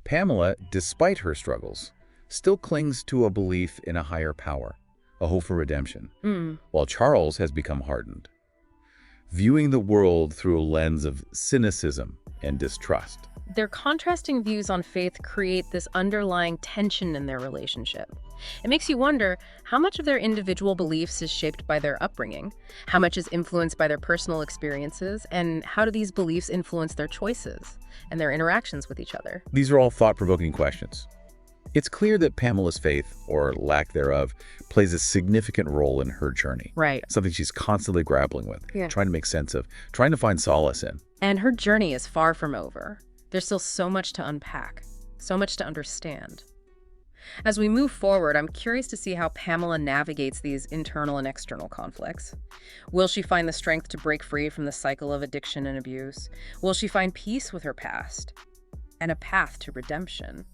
Pamela, despite her struggles, still clings to a belief in a higher power, a hope for redemption, while Charles has become hardened, viewing the world through a lens of cynicism and distrust. Their contrasting views on faith create this underlying tension in their relationship. It makes you wonder how much of their individual beliefs is shaped by their upbringing, how much is influenced by their personal experiences, and how do these beliefs influence their choices and their interactions with each other? These are all thought-provoking questions. It's clear that Pamela's faith, or lack thereof, plays a significant role in her journey. Right. Something she's constantly grappling with, trying to make sense of, trying to find solace in. And her journey is far from over. There's still so much to unpack, so much to understand. As we move forward, I'm curious to see how Pamela navigates these internal and external conflicts. Will she find the strength to break free from the cycle of addiction and abuse? Will she find peace with her past and a path to redemption?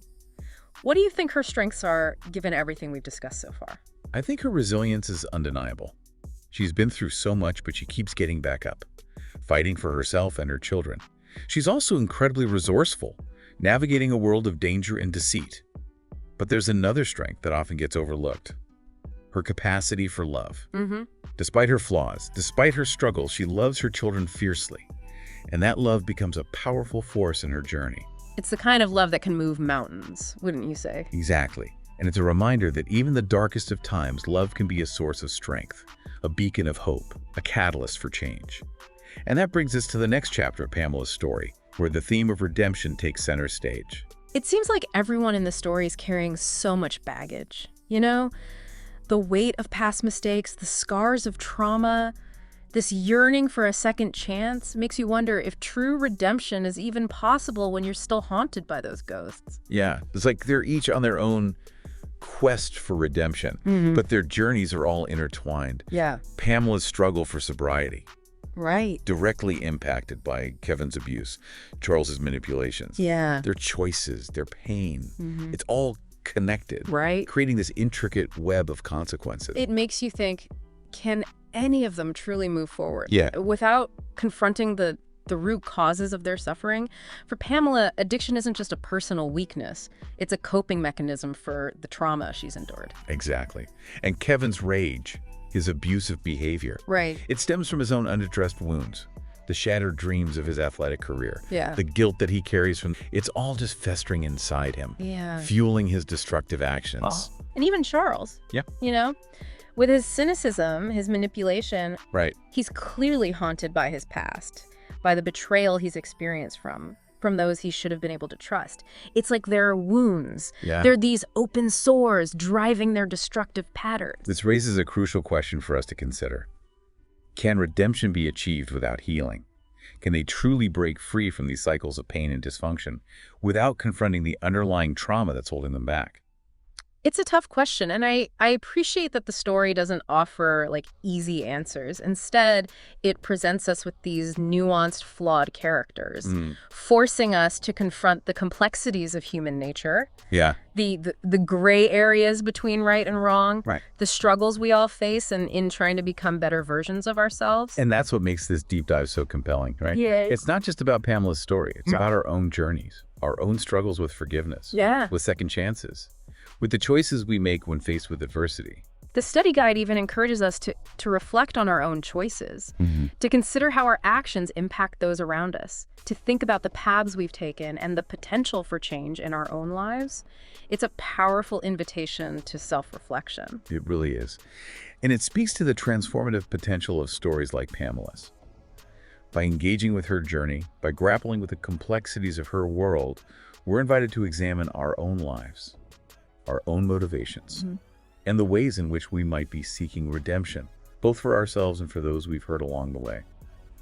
What do you think her strengths are, given everything we've discussed so far? I think her resilience is undeniable. She's been through so much, but she keeps getting back up, fighting for herself and her children. She's also incredibly resourceful, navigating a world of danger and deceit. But there's another strength that often gets overlooked: her capacity for love. Despite her flaws, despite her struggles, she loves her children fiercely. And that love becomes a powerful force in her journey. It's the kind of love that can move mountains, wouldn't you say? Exactly. And it's a reminder that even the darkest of times, love can be a source of strength, a beacon of hope, a catalyst for change. And that brings us to the next chapter of Pamela's story, where the theme of redemption takes center stage. It seems like everyone in the story is carrying so much baggage. You know, the weight of past mistakes, the scars of trauma, this yearning for a second chance makes you wonder if true redemption is even possible when you're still haunted by those ghosts. Yeah, it's like they're each on their own quest for redemption, but their journeys are all intertwined. Yeah. Pamela's struggle for sobriety, Right. directly impacted by Kevin's abuse, Charles's manipulations. Yeah. Their choices, their pain, it's all connected, Right. creating this intricate web of consequences. It makes you think, can any of them truly move forward? Yeah. Without confronting the root causes of their suffering? For Pamela, addiction isn't just a personal weakness. It's a coping mechanism for the trauma she's endured. Exactly. And Kevin's rage, his abusive behavior, Right. it stems from his own unaddressed wounds, the shattered dreams of his athletic career, Yeah. the guilt that he carries from, it's all just festering inside him, Yeah. fueling his destructive actions. And even Charles. Yeah. You know? With his cynicism, his manipulation, Right. he's clearly haunted by his past, by the betrayal he's experienced from those he should have been able to trust. It's like there are wounds. Yeah. They're these open sores driving their destructive patterns. This raises a crucial question for us to consider. Can redemption be achieved without healing? Can they truly break free from these cycles of pain and dysfunction without confronting the underlying trauma that's holding them back? It's a tough question, and I appreciate that the story doesn't offer, easy answers. Instead, it presents us with these nuanced, flawed characters, forcing us to confront the complexities of human nature, Yeah. the gray areas between right and wrong, Right. the struggles we all face in trying to become better versions of ourselves. And that's what makes this deep dive so compelling, right? Yes. It's not just about Pamela's story. It's about our own journeys, our own struggles with forgiveness, Yeah. with second chances, with the choices we make when faced with adversity. The study guide even encourages us to reflect on our own choices, to consider how our actions impact those around us, to think about the paths we've taken and the potential for change in our own lives. It's a powerful invitation to self-reflection. It really is. And it speaks to the transformative potential of stories like Pamela's. By engaging with her journey, by grappling with the complexities of her world, we're invited to examine our own lives, our own motivations, and the ways in which we might be seeking redemption, both for ourselves and for those we've hurt along the way.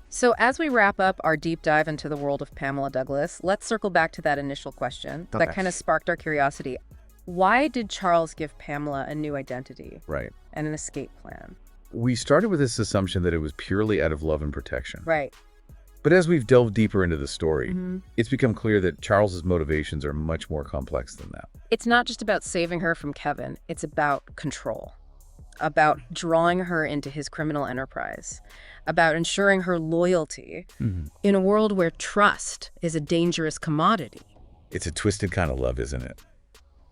So as we wrap up our deep dive into the world of Pamela Douglas, let's circle back to that initial question that kind of sparked our curiosity. Why did Charles give Pamela a new identity Right. and an escape plan? We started with this assumption that it was purely out of love and protection. Right. But as we've delved deeper into the story, it's become clear that Charles's motivations are much more complex than that. It's not just about saving her from Kevin. It's about control, about drawing her into his criminal enterprise, about ensuring her loyalty in a world where trust is a dangerous commodity. It's a twisted kind of love, isn't it?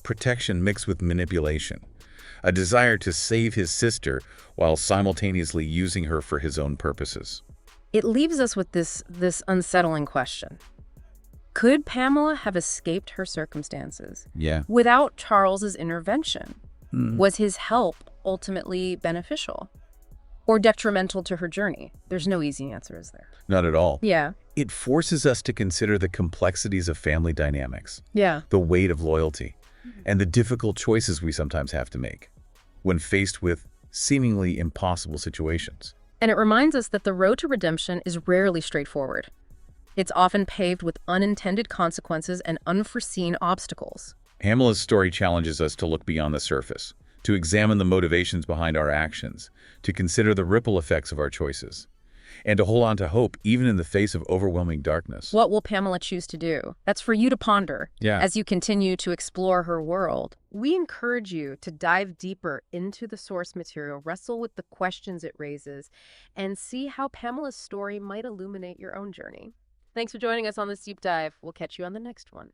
Protection mixed with manipulation. A desire to save his sister while simultaneously using her for his own purposes. It leaves us with this unsettling question. Could Pamela have escaped her circumstances Yeah. without Charles's intervention? Was his help ultimately beneficial or detrimental to her journey? There's no easy answer, is there? Not at all. Yeah. It forces us to consider the complexities of family dynamics, Yeah. the weight of loyalty, and the difficult choices we sometimes have to make when faced with seemingly impossible situations. And it reminds us that the road to redemption is rarely straightforward. It's often paved with unintended consequences and unforeseen obstacles. Pamela's story challenges us to look beyond the surface, to examine the motivations behind our actions, to consider the ripple effects of our choices, and to hold on to hope even in the face of overwhelming darkness. What will Pamela choose to do? That's for you to ponder as you continue to explore her world. We encourage you to dive deeper into the source material, wrestle with the questions it raises, and see how Pamela's story might illuminate your own journey. Thanks for joining us on this deep dive. We'll catch you on the next one.